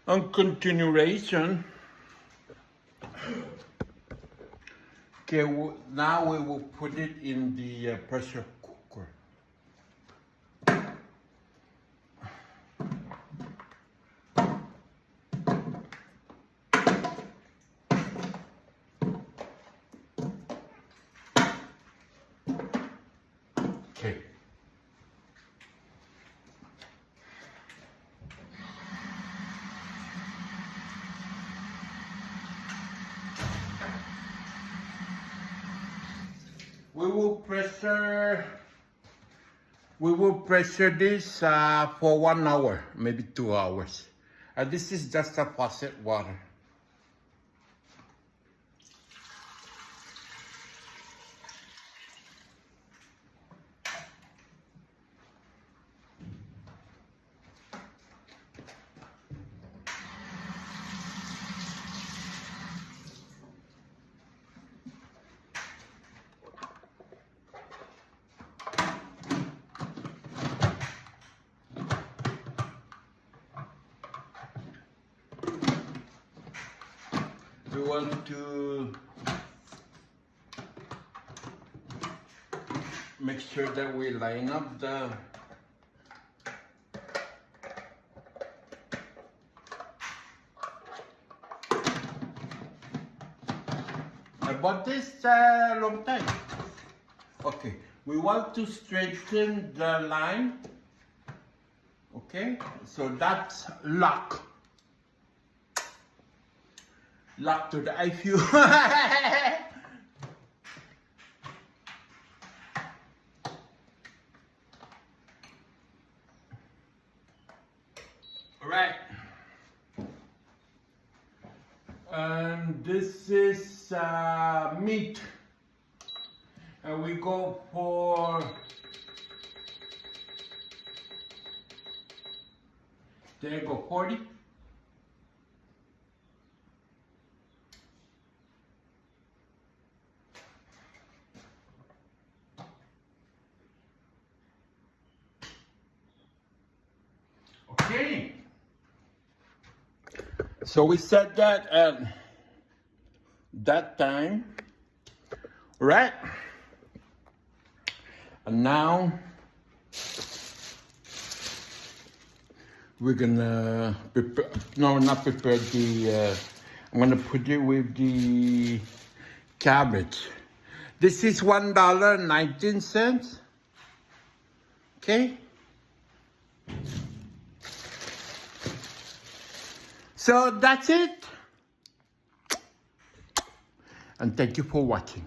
On continuation, okay, now we will put it in the pressure cooker. Okay. We will pressure this for 1 hour, maybe 2 hours. This is just a faucet water. We want to make sure that we line up the I bought this long time. Okay, we want to straighten the line. Okay, so that's lock to the IFU. Alright. And this is meat. And we go for there you go, 40. Okay. So we set that at that time, right? And now we're gonna prepare, no, not prepare the, I'm gonna put it with the cabbage. This is $1.19, okay? So that's it. And thank you for watching.